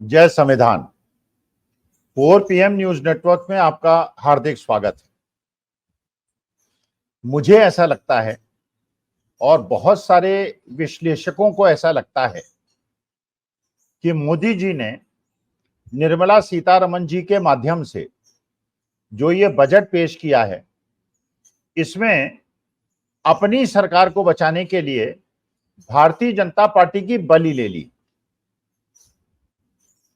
जय संविधान। 4 PM news network में आपका हार्दिक स्वागत है। मुझे ऐसा लगता है और बहुत सारे विश्लेषकों को ऐसा लगता है कि मोदी जी ने निर्मला सीतारमण जी के माध्यम से जो ये बजट पेश किया है, इसमें अपनी सरकार को बचाने के लिए भारतीय जनता पार्टी की बलि ले ली।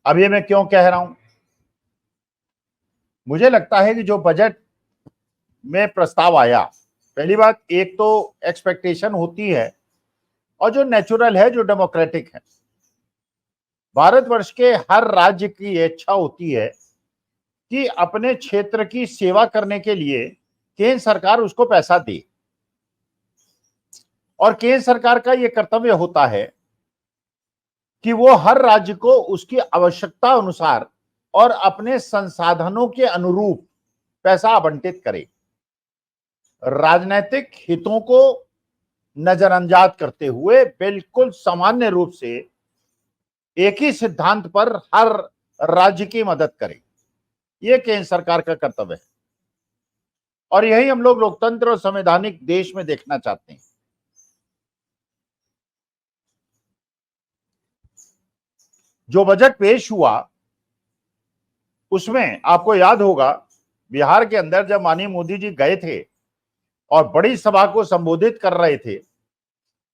अब ये मैं क्यों कह रहा हूं? मुझे लगता है कि जो बजट में प्रस्ताव आया, पहली बात, एक तो एक्सपेक्टेशन होती है और जो नेचुरल है, जो डेमोक्रेटिक है, भारतवर्ष के हर राज्य की इच्छा होती है कि अपने क्षेत्र की सेवा करने के लिए केंद्र सरकार उसको पैसा दे, और केंद्र सरकार का यह कर्तव्य होता है कि वो हर राज्य को उसकी आवश्यकता अनुसार और अपने संसाधनों के अनुरूप पैसा आवंटित करे। राजनीतिक हितों को नजरअंदाज करते हुए बिल्कुल सामान्य रूप से एक ही सिद्धांत पर हर राज्य की मदद करे, यह केंद्र सरकार का कर्तव्य है और यही हम लोग लोकतंत्र और संवैधानिक देश में देखना चाहते हैं। जो बजट पेश हुआ उसमें आपको याद होगा, बिहार के अंदर जब माननीय मोदी जी गए थे और बड़ी सभा को संबोधित कर रहे थे,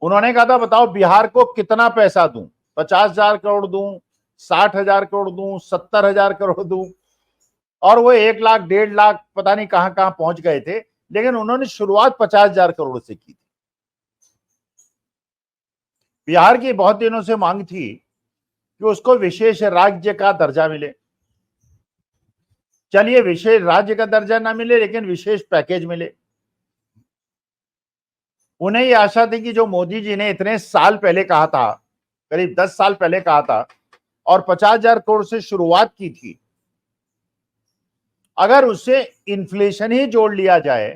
उन्होंने कहा था बताओ बिहार को कितना पैसा दूं, 50,000 करोड़ दूं, 60,000 करोड़ दूं, 70,000 करोड़ दूं, और वो 1 लाख 1.5 लाख पता नहीं कहां कहां पहुंच गए थे, लेकिन उन्होंने शुरुआत 50,000 करोड़ से की थी। बिहार की बहुत दिनों से मांग थी कि उसको विशेष राज्य का दर्जा मिले। चलिए, विशेष राज्य का दर्जा ना मिले लेकिन विशेष पैकेज मिले। उन्हें ये आशा थी कि जो मोदी जी ने इतने साल पहले कहा था, करीब 10 साल पहले कहा था और 50,000 करोड़ से शुरुआत की थी, अगर उससे इन्फ्लेशन ही जोड़ लिया जाए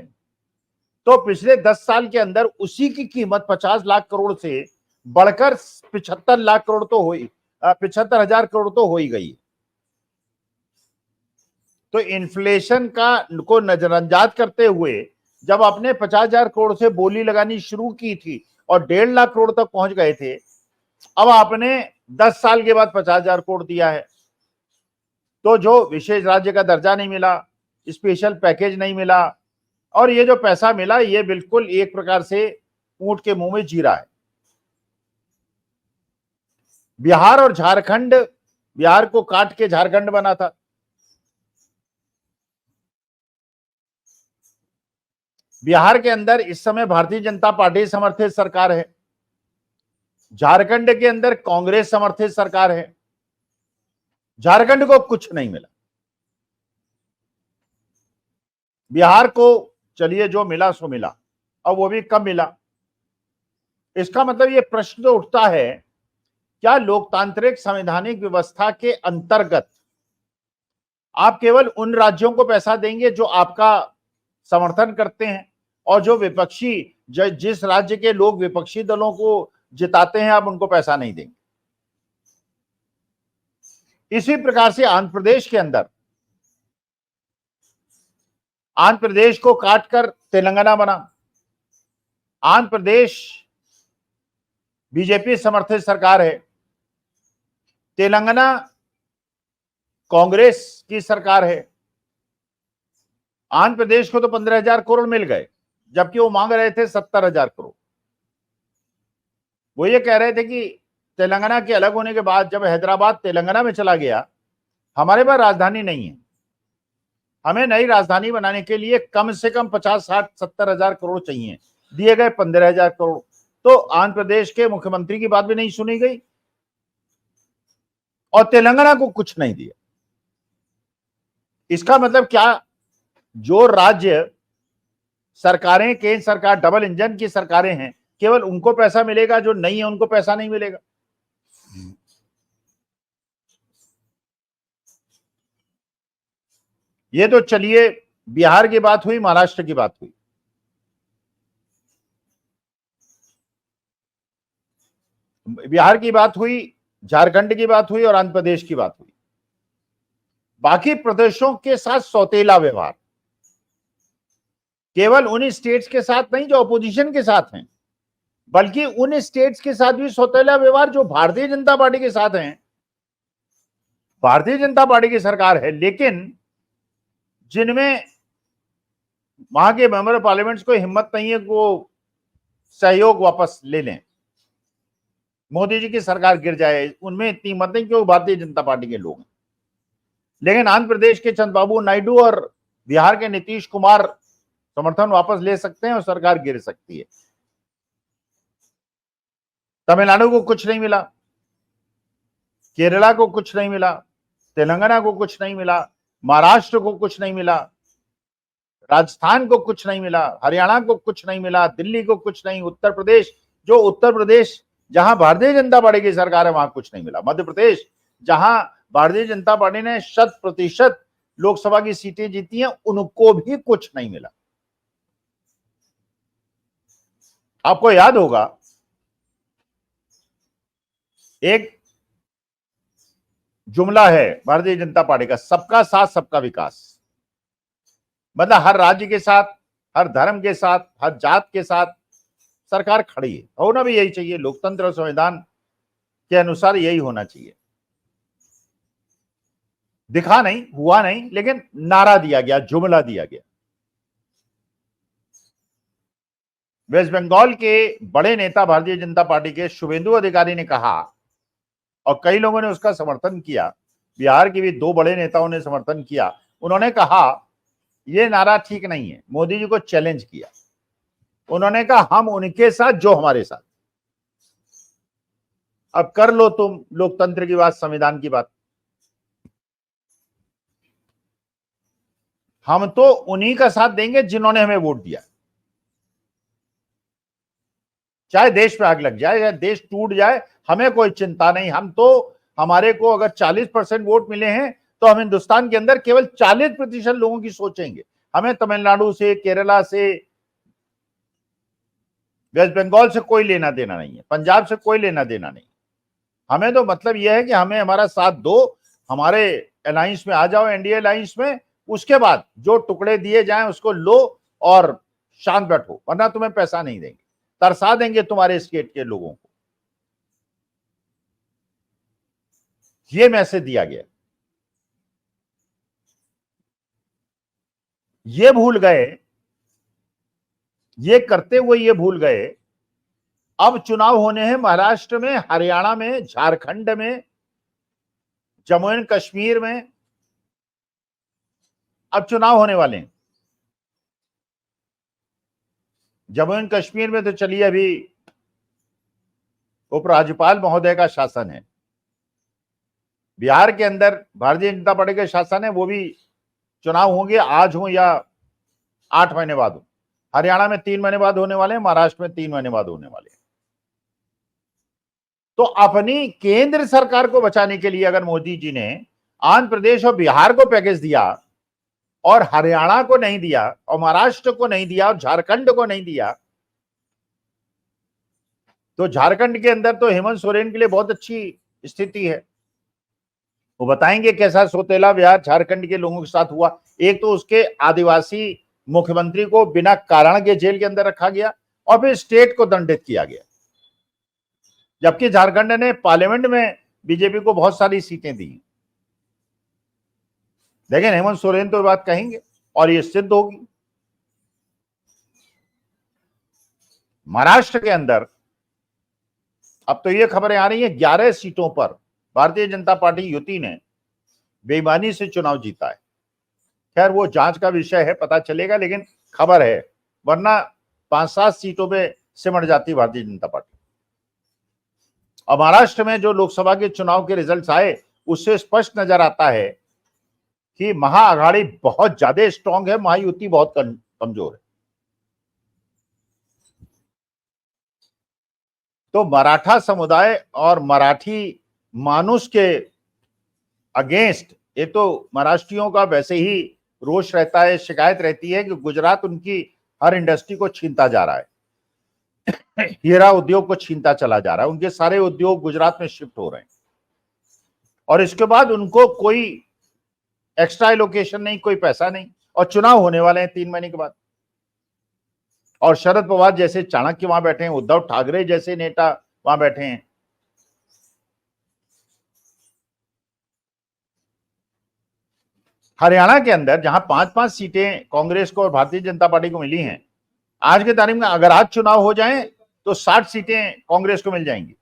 तो पिछले 10 साल के अंदर उसी की कीमत 50 लाख करोड़ से बढ़कर 75 लाख करोड़ तो हुई, 75,000 करोड़ तो हो ही गई। तो इन्फ्लेशन को नजरअंदाज करते हुए जब अपने 50,000 करोड़ से बोली लगानी शुरू की थी और 1.5 लाख करोड़ तक पहुंच गए थे, अब आपने 10 साल के बाद 50,000 करोड़ दिया है, तो जो विशेष राज्य का दर्जा नहीं मिला, स्पेशल पैकेज नहीं मिला, और ये जो पैसा मिला ये बिल्कुल एक प्रकार से ऊंट के मुंह में जीरा है। बिहार और झारखंड, बिहार को काट के झारखंड बना था। बिहार के अंदर इस समय भारतीय जनता पार्टी समर्थित सरकार है, झारखंड के अंदर कांग्रेस समर्थित सरकार है। झारखंड को कुछ नहीं मिला, बिहार को चलिए जो मिला सो मिला, अब वो भी कब मिला। इसका मतलब ये प्रश्न तो उठता है, क्या लोकतांत्रिक संवैधानिक व्यवस्था के अंतर्गत आप केवल उन राज्यों को पैसा देंगे जो आपका समर्थन करते हैं, और जो विपक्षी, जिस राज्य के लोग विपक्षी दलों को जिताते हैं, आप उनको पैसा नहीं देंगे? इसी प्रकार से आंध्र प्रदेश के अंदर, आंध्र प्रदेश को काटकर तेलंगाना बना। आंध्र प्रदेश बीजेपी समर्थित सरकार है, तेलंगाना कांग्रेस की सरकार है। आंध्र प्रदेश को तो 15,000 करोड़ मिल गए, जबकि वो मांग रहे थे 70,000 करोड़। वो ये कह रहे थे कि तेलंगाना के अलग होने के बाद जब हैदराबाद तेलंगाना में चला गया, हमारे पास राजधानी नहीं है, हमें नई राजधानी बनाने के लिए कम से कम 50, 60, 70,000 करोड़ चाहिए, दिए गए 15,000 करोड़। तो आंध्र प्रदेश के मुख्यमंत्री की बात भी नहीं सुनी गई और तेलंगाना को कुछ नहीं दिया। इसका मतलब क्या, जो राज्य सरकारें, केंद्र सरकार डबल इंजन की सरकारें हैं, केवल उनको पैसा मिलेगा, जो नहीं है उनको पैसा नहीं मिलेगा। ये तो चलिए बिहार की बात हुई, महाराष्ट्र की बात हुई। बिहार की बात हुई झारखंड की बात हुई और आंध्र प्रदेश की बात हुई। बाकी प्रदेशों के साथ सौतेला व्यवहार, केवल उन स्टेट्स के साथ नहीं जो अपोजिशन के साथ हैं, बल्कि उन स्टेट्स के साथ भी सौतेला व्यवहार जो भारतीय जनता पार्टी के साथ हैं। भारतीय जनता पार्टी की सरकार है, लेकिन जिनमें वहां के मेंबर ऑफ पार्लियामेंट को हिम्मत नहीं है कि वो सहयोग वापस ले लें, मोदी जी की सरकार गिर जाए, उनमें इतनी हिम्मत नहीं क्योंकि भारतीय जनता पार्टी के लोग हैं। लेकिन आंध्र प्रदेश के चंद्रबाबू नायडू और बिहार के नीतीश कुमार समर्थन वापस ले सकते हैं और सरकार गिर सकती है। तमिलनाडु को कुछ नहीं मिला, केरला को कुछ नहीं मिला, तेलंगाना को कुछ नहीं मिला, महाराष्ट्र को कुछ नहीं मिला, राजस्थान को कुछ नहीं मिला, हरियाणा को कुछ नहीं मिला, दिल्ली को कुछ नहीं, उत्तर प्रदेश जहां भारतीय जनता पार्टी की सरकार है वहां कुछ नहीं मिला, मध्य प्रदेश जहां भारतीय जनता पार्टी ने 100% लोकसभा की सीटें जीती हैं उनको भी कुछ नहीं मिला। आपको याद होगा एक जुमला है भारतीय जनता पार्टी का, सबका साथ सबका विकास। मतलब हर राज्य के साथ, हर धर्म के साथ, हर जात के साथ सरकार खड़ी है। होना भी यही चाहिए, लोकतंत्र और संविधान के अनुसार यही होना चाहिए। दिखा नहीं, हुआ नहीं, लेकिन नारा दिया गया, जुमला दिया गया। वेस्ट बंगाल के बड़े नेता भारतीय जनता पार्टी के शुभेंदु अधिकारी ने कहा, और कई लोगों ने उसका समर्थन किया, बिहार के भी 2 बड़े नेताओं ने समर्थन किया। उन्होंने कहा यह नारा ठीक नहीं है, मोदी जी को चैलेंज किया। उन्होंने कहा हम उनके साथ जो हमारे साथ। अब कर लो तुम लोकतंत्र की बात, संविधान की बात। हम तो उन्हीं का साथ देंगे जिन्होंने हमें वोट दिया, चाहे देश पे आग लग जाए, चाहे देश टूट जाए, हमें कोई चिंता नहीं। हम तो, हमारे को अगर 40% वोट मिले हैं तो हम हिंदुस्तान के अंदर केवल 40% लोगों की सोचेंगे। हमें तमिलनाडु से, केरला से, वेस्ट बंगाल से कोई लेना देना नहीं है, पंजाब से कोई लेना देना नहीं। हमें तो मतलब यह है कि हमें हमारा साथ दो, हमारे अलायंस में आ जाओ, एनडीए अलायंस में। उसके बाद जो टुकड़े दिए जाएं उसको लो और शांत बैठो, वरना तुम्हें पैसा नहीं देंगे, तरसा देंगे तुम्हारे स्टेट के लोगों को। ये मैसेज दिया गया। ये भूल गए, ये करते हुए ये भूल गए अब चुनाव होने हैं महाराष्ट्र में, हरियाणा में, झारखंड में, जम्मू एंड कश्मीर में। अब चुनाव होने वाले हैं। जम्मू एंड कश्मीर में तो चलिए अभी उपराज्यपाल महोदय का शासन है। बिहार के अंदर भारतीय जनता पार्टी का शासन है, वो भी चुनाव होंगे, आज हो या 8 महीने बाद हो। हरियाणा में 3 महीने बाद होने वाले हैं, महाराष्ट्र में 3 महीने बाद होने वाले हैं। तो अपनी केंद्र सरकार को बचाने के लिए अगर मोदी जी ने आंध्र प्रदेश और बिहार को पैकेज दिया और हरियाणा को नहीं दिया और महाराष्ट्र को नहीं दिया और झारखंड को नहीं दिया, तो झारखंड के अंदर तो हेमंत सोरेन के लिए बहुत अच्छी स्थिति है। वो बताएंगे कैसा सौतेला व्यवहार झारखंड के लोगों के साथ हुआ। एक तो उसके आदिवासी मुख्यमंत्री को बिना कारण के जेल के अंदर रखा गया और फिर स्टेट को दंडित किया गया, जबकि झारखंड ने पार्लियामेंट में बीजेपी को बहुत सारी सीटें दी। लेकिन हेमंत सोरेन तो बात कहेंगे और ये सिद्ध होगी। महाराष्ट्र के अंदर अब तो ये खबरें आ रही हैं 11 सीटों पर भारतीय जनता पार्टी युति ने बेईमानी से चुनाव जीता है। खैर वो जांच का विषय है, पता चलेगा, लेकिन खबर है, वरना 5-7 सीटों पे सिमट जाती भारतीय जनता पार्टी। अब महाराष्ट्र में जो लोकसभा के चुनाव के रिजल्ट्स आए उससे स्पष्ट नजर आता है कि महाअघाड़ी बहुत ज्यादा स्ट्रांग है, महायुति बहुत कमजोर है। तो मराठा समुदाय और मराठी मानुष के अगेंस्ट, ये तो महाराष्ट्रियों का वैसे ही रोष रहता है, शिकायत रहती है कि गुजरात उनकी हर इंडस्ट्री को छीनता जा रहा है, हीरा उद्योग को छीनता चला जा रहा है, उनके सारे उद्योग गुजरात में शिफ्ट हो रहे हैं। और इसके बाद उनको कोई एक्स्ट्रा एलोकेशन नहीं, कोई पैसा नहीं, और चुनाव होने वाले हैं 3 महीने के बाद। और शरद पवार जैसे चाणक्य वहां बैठे हैं, उद्धव ठाकरे जैसे नेता वहां बैठे हैं। हरियाणा के अंदर जहां 5-5 सीटें कांग्रेस को और भारतीय जनता पार्टी को मिली हैं, आज के तारीख में अगर आज चुनाव हो जाएं तो 60 सीटें कांग्रेस को मिल जाएंगी।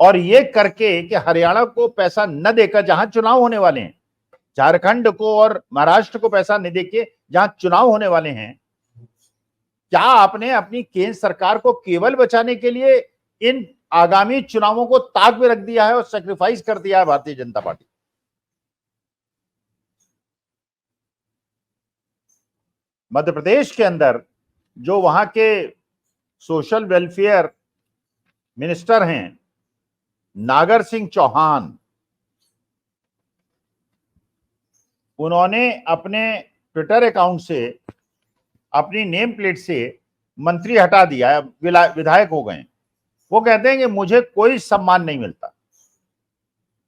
और ये करके कि हरियाणा को पैसा न देकर जहां चुनाव होने वाले हैं, झारखंड को और महाराष्ट्र को पैसा नहीं देके जहां चुनाव होने वाले हैं, क्या आपने अपनी केंद्र सरकार को केवल बचाने के लिए इन आगामी चुनावों को ताक में रख दिया है और सैक्रिफाइस कर दिया है भारतीय जनता पार्टी? मध्य प्रदेश के अंदर जो वहां के सोशल वेलफेयर मिनिस्टर हैं नागर सिंह चौहान, उन्होंने अपने ट्विटर अकाउंट से, अपनी नेम प्लेट से मंत्री हटा दिया, विधायक हो गए। वो कहते हैं कि मुझे कोई सम्मान नहीं मिलता,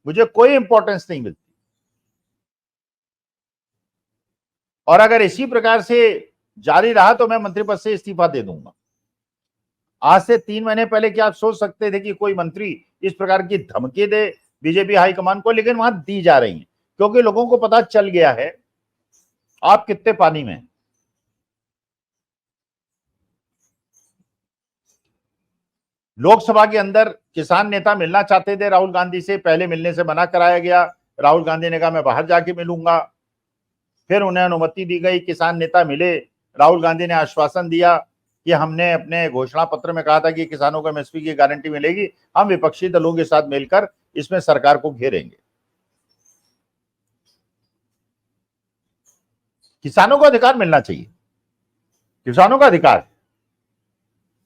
मुझे कोई इंपॉर्टेंस नहीं मिलती, और अगर इसी प्रकार से जारी रहा तो मैं मंत्री पद से इस्तीफा दे दूंगा। आज से 3 महीने पहले क्या आप सोच सकते थे कि कोई मंत्री इस प्रकार की धमकी दे बीजेपी हाईकमान को? लेकिन वहां दी जा रही है, क्योंकि लोगों को पता चल गया है आप कितने पानी में हैं। लोकसभा के अंदर किसान नेता मिलना चाहते थे राहुल गांधी से, पहले मिलने से मना कराया गया। राहुल गांधी ने कहा मैं बाहर जाके मिलूंगा, फिर उन्हें अनुमति दी गई, किसान नेता मिले। राहुल गांधी ने आश्वासन दिया कि हमने अपने घोषणा पत्र में कहा था कि किसानों को एमएसपी की गारंटी मिलेगी, हम विपक्षी दलों के साथ मिलकर इसमें सरकार को घेरेंगे। किसानों को अधिकार मिलना चाहिए, किसानों का अधिकार।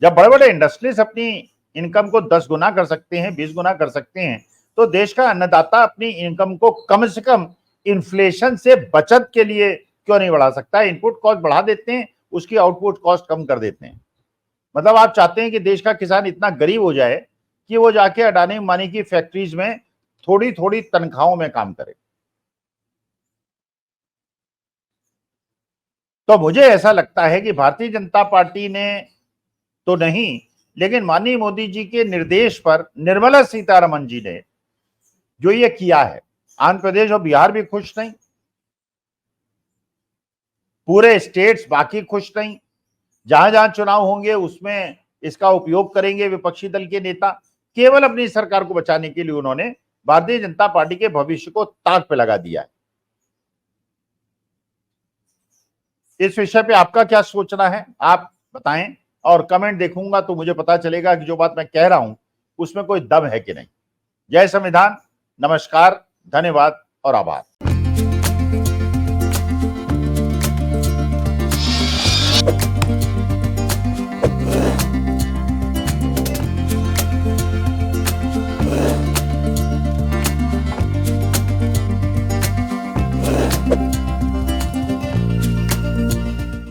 जब बड़े बड़े इंडस्ट्रीज अपनी इनकम को 10 गुना कर सकते हैं, 20 गुना कर सकते हैं, तो देश का अन्नदाता अपनी इनकम को कम से कम इन्फ्लेशन से बचत के लिए क्यों नहीं बढ़ा सकता? इनपुट कॉस्ट बढ़ा देते हैं, उसकी आउटपुट कॉस्ट कम कर देते हैं। मतलब आप चाहते हैं कि देश का किसान इतना गरीब हो जाए कि वो जाके अडानी अंबानी की फैक्ट्रीज में थोड़ी थोड़ी तनख्वाहों में काम करे। तो मुझे ऐसा लगता है कि भारतीय जनता पार्टी ने तो नहीं, लेकिन माननीय मोदी जी के निर्देश पर निर्मला सीतारमण जी ने जो ये किया है, आंध्र प्रदेश और बिहार भी खुश नहीं, पूरे स्टेट्स बाकी खुश नहीं। जहां जहां चुनाव होंगे उसमें इसका उपयोग करेंगे विपक्षी दल के नेता, केवल अपनी सरकार को बचाने के लिए उन्होंने भारतीय जनता पार्टी के भविष्य को ताक पे लगा दिया है। इस विषय पे आपका क्या सोचना है आप बताएं, और कमेंट देखूंगा तो मुझे पता चलेगा कि जो बात मैं कह रहा हूं उसमें कोई दम है कि नहीं। जय संविधान, नमस्कार, धन्यवाद और आभार।